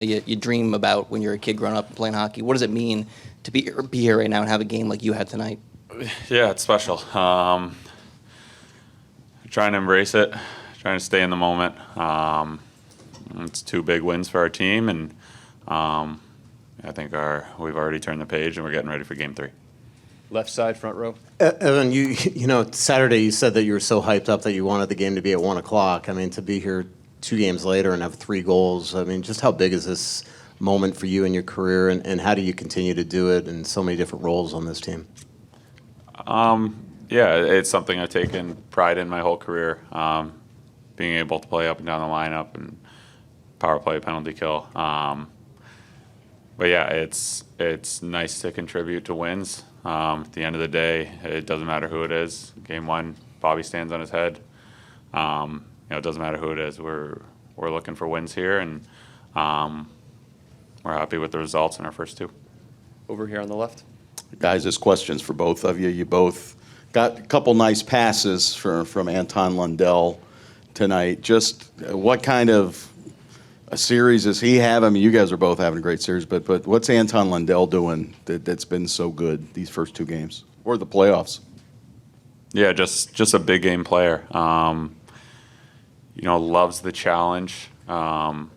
you dream about when you're a kid growing up and playing hockey. What does it mean to be here right now and have a game like you had tonight? Yeah, it's special. Trying to embrace it, trying to stay in the moment. It's 2 big wins for our team, and I think we've already turned the page and we're getting ready for Game 3. Left side, front row. Evan, you know, Saturday you said that you were so hyped up that you wanted the game to be at 1 o'clock. I mean, to be here 2 games later and have 3 goals, I mean, just how big is this moment for you in your career, and how do you continue to do it in so many different roles on this team? Yeah, it's something I've taken pride in my whole career, being able to play up and down the lineup and power play, penalty kill. But yeah, it's nice to contribute to wins. At the end of the day, it doesn't matter who it is. Game 1, Bobby stands on his head. It doesn't matter who it is. We're looking for wins here, and we're happy with the results in our first 2. Over here on the left. Guys, this question's for both of you. You both got a couple nice passes from Anton Lundell tonight. Just what kind of a series does he have? I mean, you guys are both having a great series, but what's Anton Lundell doing that's been so good these first 2 games or the playoffs? Yeah, just a big game player. Loves the challenge. Loves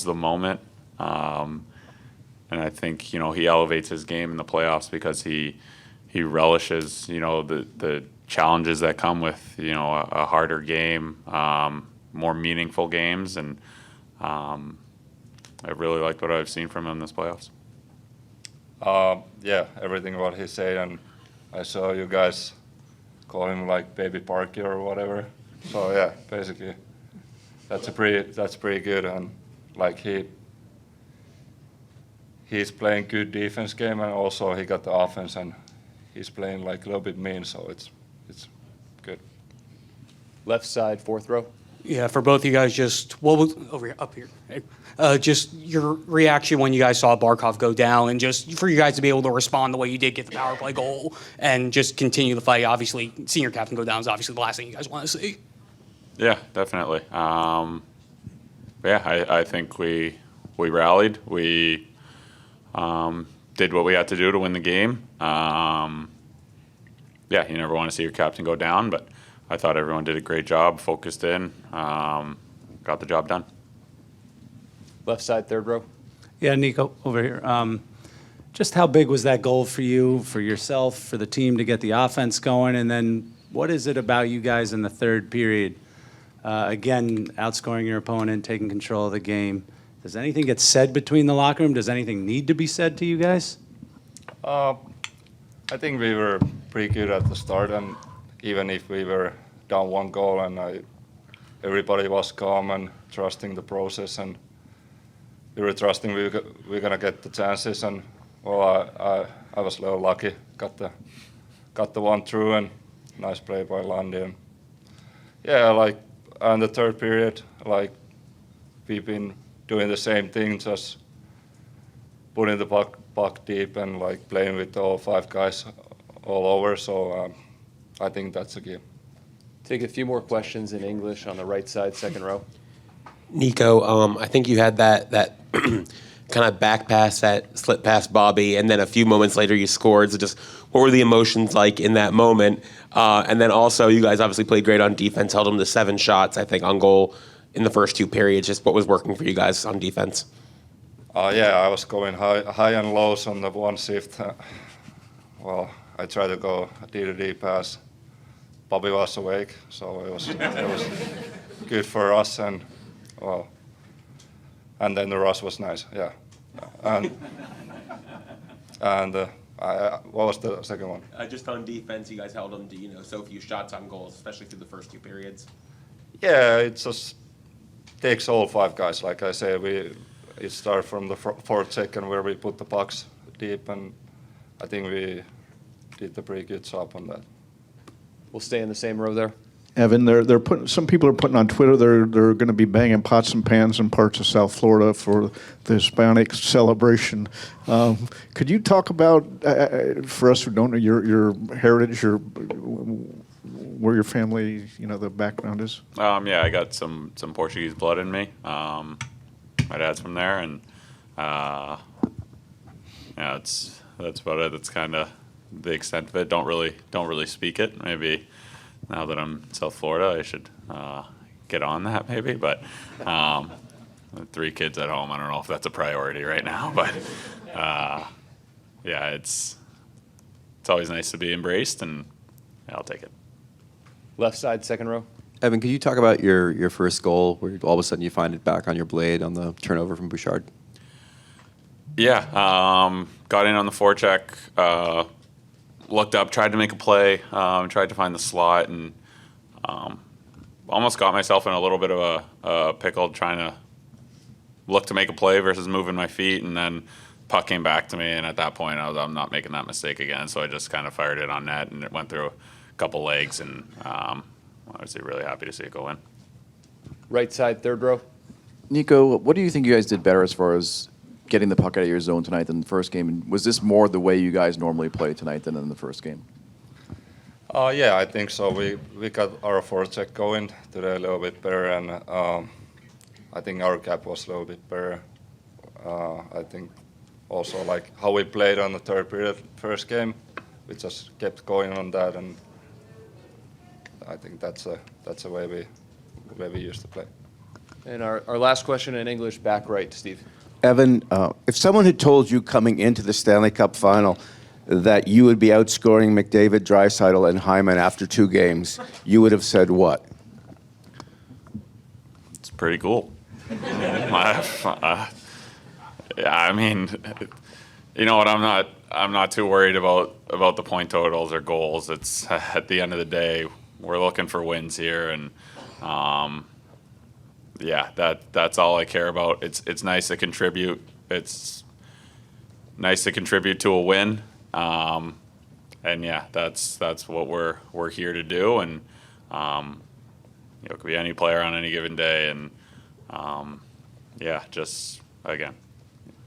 the moment. And I think, he elevates his game in the playoffs because he relishes, the challenges that come with, a harder game, more meaningful games. And I really liked what I've seen from him this playoffs. Yeah, everything what he said, and I saw you guys call him like Baby Parky or whatever. So yeah, basically, that's pretty good, and like he's playing good defense game, and also he got the offense, and he's playing like a little bit mean, so it's good. Left side, fourth row. Yeah, for both of you guys, just what was over here, up here? Just your reaction when you guys saw Barkov go down, and just for you guys to be able to respond the way you did, get the power play goal, and just continue the fight. Obviously, seeing your captain go down is obviously the last thing you guys want to see. Yeah, definitely. I think we rallied. We did what we had to do to win the game. You never want to see your captain go down, but I thought everyone did a great job, focused in, got the job done. Left side, third row. Yeah, Niko, over here. Just how big was that goal for you, for yourself, for the team to get the offense going? And then what is it about you guys in the third period? Again, outscoring your opponent, taking control of the game. Does anything get said between the locker room? Does anything need to be said to you guys? I think we were pretty good at the start, and even if we were down 1 goal, and everybody was calm and trusting the process, and we were trusting we're gonna get the chances, and well, I was a little lucky, got the one through, and nice play by Landi, and yeah, like in the third period, like we've been doing the same thing, just putting the puck deep and like playing with all 5 guys all over. So I think that's a game. Take a few more questions in English on the right side, second row. Niko, I think you had that kind of back pass, that slip past Bobby, and then a few moments later you scored. So just what were the emotions like in that moment? And then also you guys obviously played great on defense, held them to 7 shots, I think, on goal in the first 2 periods. Just what was working for you guys on defense? I was going high and lows on the one shift. I tried to go a D-to-D pass. Bobby was awake, so it was good for us, and then the rush was nice, yeah. And what was the second one? Just on defense, you guys held them to so few shots on goals, especially through the first 2 periods. Yeah, it just takes all 5 guys. Like I said, it started from the fourth second where we put the pucks deep, and I think we did a pretty good job on that. We'll stay in the same row there. Evan, they're putting. Some people are putting on Twitter they're going to be banging pots and pans in parts of South Florida for the Hispanic celebration. Could you talk about for us who don't know your heritage, where your family, the background is? I got some Portuguese blood in me. my dad's from there, and yeah, that's about it. That's kind of the extent of it. Don't really speak it. Maybe now that I'm in South Florida, I should get on that maybe. But 3 kids at home, I don't know if that's a priority right now. But yeah, it's always nice to be embraced, and yeah, I'll take it. Left side, second row. Evan, could you talk about your first goal where all of a sudden you find it back on your blade on the turnover from Bouchard? Yeah, got in on the forecheck, looked up, tried to make a play, tried to find the slot, and almost got myself in a little bit of a pickle trying to look to make a play versus moving my feet, and then puck came back to me, and at that point I'm not making that mistake again, so I just kind of fired it on net, and it went through a couple legs, and obviously really happy to see it go in. Right side, third row. Niko, what do you think you guys did better as far as getting the puck out of your zone tonight than the first game? And was this more the way you guys normally play tonight than in the first game? Yeah, I think so. We got our forecheck going today a little bit better, and I think our gap was a little bit better. I think also like how we played on the third period first game, we just kept going on that, and I think that's the way we used to play. And our last question in English, back right, Steve. Evan, if someone had told you coming into the Stanley Cup final that you would be outscoring McDavid, Draisaitl, and Hyman after 2 games, you would have said what? It's pretty cool. Yeah, I mean, you know what? I'm not too worried about the point totals or goals. It's at the end of the day, we're looking for wins here, and yeah, that's all I care about. It's nice to contribute. It's nice to contribute to a win, and yeah, that's what we're here to do. And it could be any player on any given day, and yeah, just again,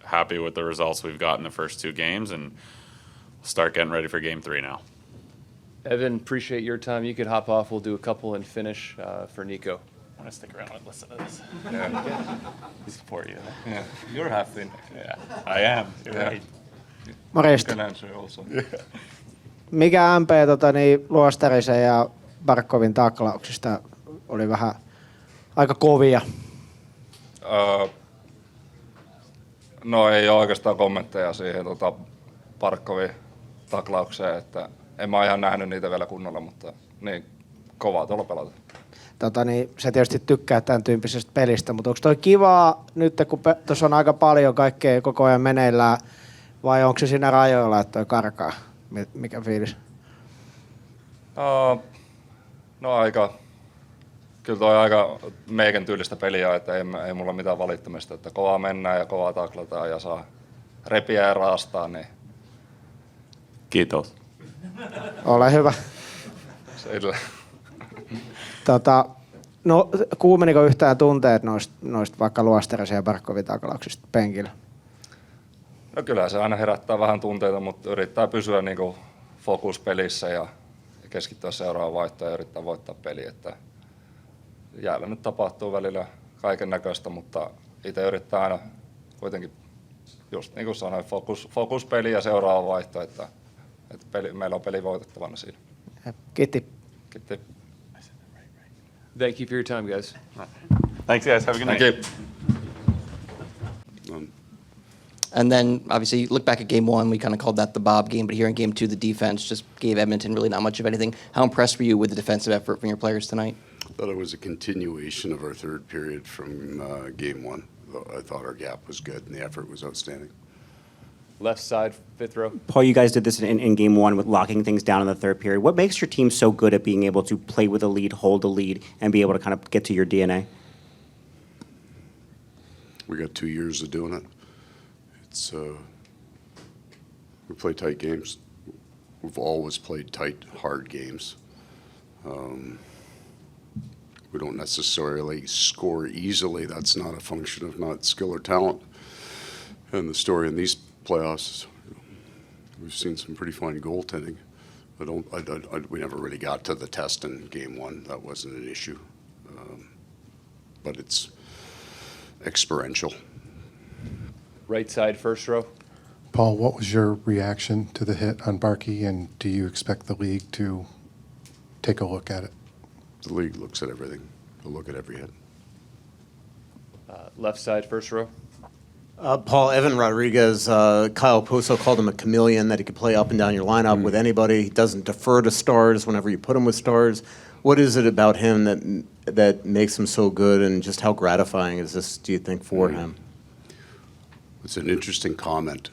happy with the results we've got in the first 2 games, and start getting ready for Game 3 now. Evan, appreciate your time. You could hop off. We'll do a couple and finish for Niko. I'm gonna stick around and listen to this. Yeah. We support you. Yeah, you're happy. Yeah, I am. You're right. Morjesta. You can answer also. Mikä MP Luostarisen ja Barkovin taklauksista oli vähän aika kovia? No ei ole oikeastaan kommentteja siihen Barkovin taklaukseen, että en mä ihan nähnyt niitä vielä kunnolla, mutta niin kovaa tuolla pelata. Sä tietysti tykkää tämän tyyppisestä pelistä, mutta onko toi kivaa nyt, kun tuossa on aika paljon kaikkea koko ajan meneillään, vai onko se siinä rajoilla, että toi karkaa? Mikä fiilis? No kyllä toi aika meikän tyylistä peliä, että ei mulla mitään valittamista, että kovaa mennään ja kovaa taklataan ja saa repiä ja raastaa, niin Kiitos. Ole hyvä. sillä. No, kuumeniko yhtään tunteet noista vaikka Luostarisen ja Barkovin taklauksista penkillä? No kyllä se aina herättää vähän tunteita, mutta yrittää pysyä niinku fokuspelissä ja keskittyä seuraavaan vaihtoon ja yrittää voittaa peli. Että jäällä nyt tapahtuu välillä kaiken näköistä, mutta itse yrittää aina kuitenkin, just niin kuin sanoin, fokuspeli ja seuraava vaihto, että meillä on peli voitettavana siinä. Kiitti. Kiitti. Thank you for your time, guys. Thanks, guys. Have a good night. Thank you. And then, obviously, you look back at Game 1, we kind of called that the Bob game, but here in Game 2, the defense just gave Edmonton really not much of anything. How impressed were you with the defensive effort from your players tonight? I thought it was a continuation of our third period from Game 1. I thought our gap was good and the effort was outstanding. Left side, fifth row. Paul, you guys did this in Game 1 with locking things down in the third period. What makes your team so good at being able to play with a lead, hold a lead, and be able to kind of get to your DNA? We got 2 years of doing it. It's we play tight games. We've always played tight, hard games. We don't necessarily score easily. That's not a function of not skill or talent. And the story in these playoffs, we've seen some pretty fine goaltending. We never really got to the test in Game 1. That wasn't an issue. But it's experiential. Right side, first row. Paul, what was your reaction to the hit on Barkey, and do you expect the league to take a look at it? The league looks at everything. They'll look at every hit. Left side, first row. Paul, Evan Rodrigues, Kyle Poso called him a chameleon, that he could play up and down your lineup with anybody. He doesn't defer to stars whenever you put him with stars. What is it about him that makes him so good, and just how gratifying is this, do you think, for him? It's an interesting comment.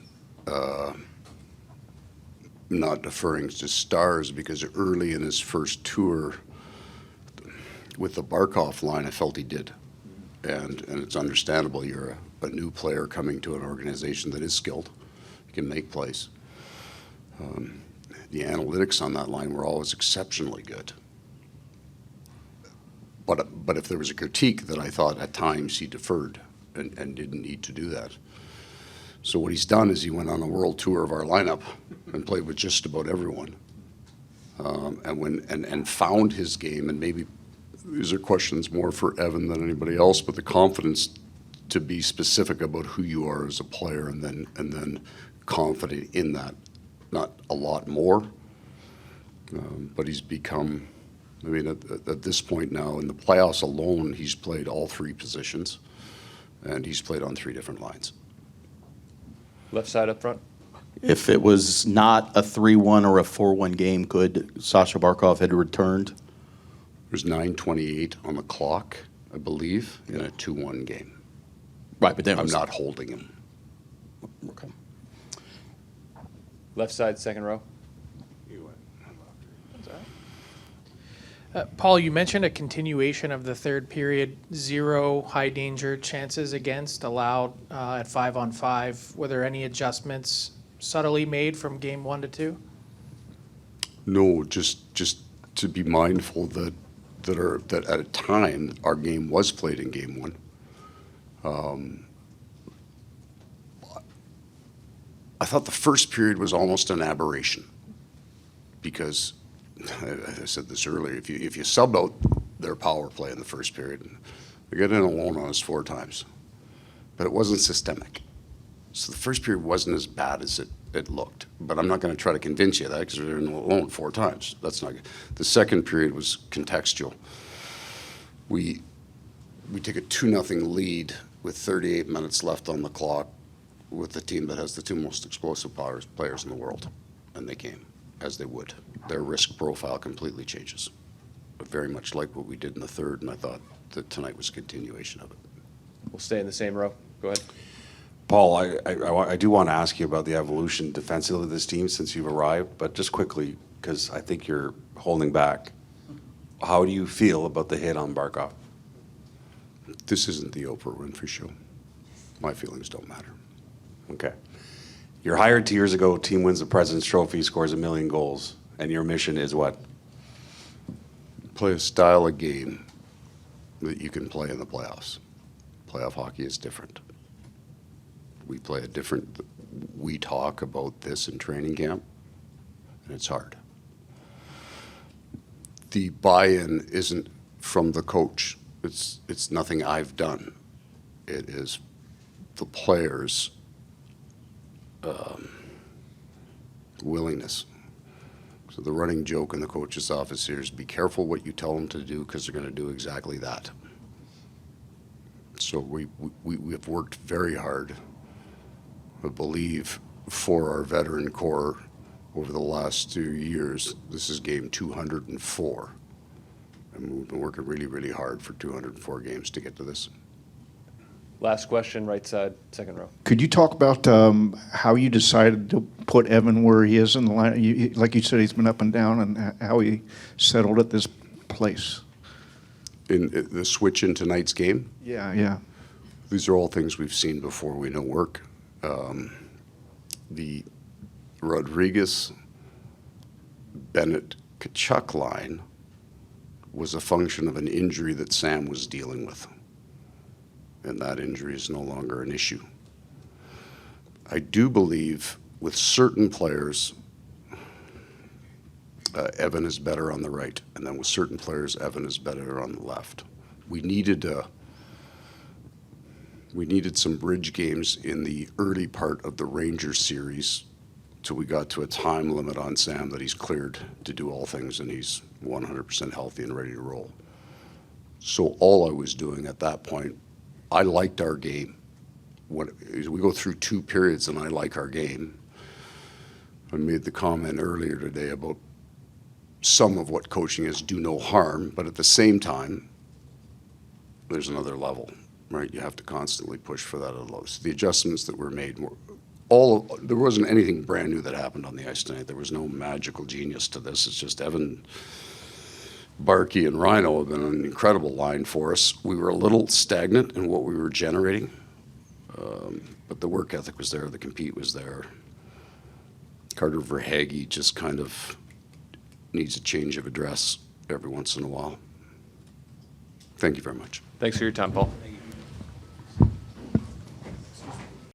Not deferring to stars, because early in his first tour with the Barkov line, I felt he did. And it's understandable. You're a new player coming to an organization that is skilled. You can make plays. The analytics on that line were always exceptionally good. But if there was a critique, that I thought at times he deferred and didn't need to do that. So what he's done is he went on a world tour of our lineup and played with just about everyone, and found his game. And maybe these are questions more for Evan than anybody else, but the confidence to be specific about who you are as a player, and then confident in that. Not a lot more, but he's become. I mean, at this point now in the playoffs alone, he's played all three positions, and he's played on 3 different lines. Left side up front. If it was not a 3-1 or a 4-1 game, could Sasha Barkov had returned? There's 9:28 on the clock, I believe, in a 2-1 game. Right, but then I'm not holding him. Okay. Left side, second row. Paul, you mentioned a continuation of the third period, 0 high danger chances against allowed at 5-on-5. Were there any adjustments subtly made from game 1 to 2? No, just to be mindful that at a time our game was played in game 1. I thought the first period was almost an aberration, because I said this earlier, if you sub out their power play in the first period, they got in alone on us 4 times, but it wasn't systemic. So the first period wasn't as bad as it looked, but I'm not going to try to convince you of that, because they're in alone 4 times. That's not good. The second period was contextual. We take a 2-0 lead with 38 minutes left on the clock with the team that has the 2 most explosive players in the world, and they came, as they would. Their risk profile completely changes, but very much like what we did in the third, and I thought that tonight was a continuation of it. We'll stay in the same row. Go ahead. Paul, I do want to ask you about the evolution defensively of this team since you've arrived, but just quickly, because I think you're holding back. How do you feel about the hit on Barkov? This isn't the Oprah Winfrey Show. My feelings don't matter. Okay. You're hired 2 years ago, team wins the President's Trophy, scores 1 million goals, and your mission is what? Play a style of game that you can play in the playoffs. Playoff hockey is different. We play a different, we talk about this in training camp, and it's hard. The buy-in isn't from the coach. It's nothing I've done. It is the players' willingness. So the running joke in the coach's office here is be careful what you tell them to do, because they're going to do exactly that. So we have worked very hard, I believe, for our veteran core over the last 2 years. This is game 204. And we've been working really, really hard for 204 games to get to this. Last question, right side, second row. Could you talk about how you decided to put Evan where he is in the line? Like you said, he's been up and down, and how he settled at this place. In the switch in tonight's game? Yeah. These are all things we've seen before. We know work. The Rodrigues, Bennett, Kachuk line was a function of an injury that Sam was dealing with. And that injury is no longer an issue. I do believe with certain players, Evan is better on the right, and then with certain players, Evan is better on the left. We needed We needed some bridge games in the early part of the Rangers series till we got to a time limit on Sam that he's cleared to do all things and he's 100% healthy and ready to roll. So all I was doing at that point, I liked our game. We go through 2 periods and I like our game. I made the comment earlier today about some of what coaching is do no harm, but at the same time, there's another level, right? You have to constantly push for that at low. So the adjustments that were made, there wasn't anything brand new that happened on the ice tonight. There was no magical genius to this. It's just Evan, Barkey, and Rhino have been an incredible line for us. We were a little stagnant in what we were generating, but the work ethic was there. The compete was there. Carter Verhaeghe just kind of needs a change of address every once in a while. Thank you very much. Thanks for your time, Paul.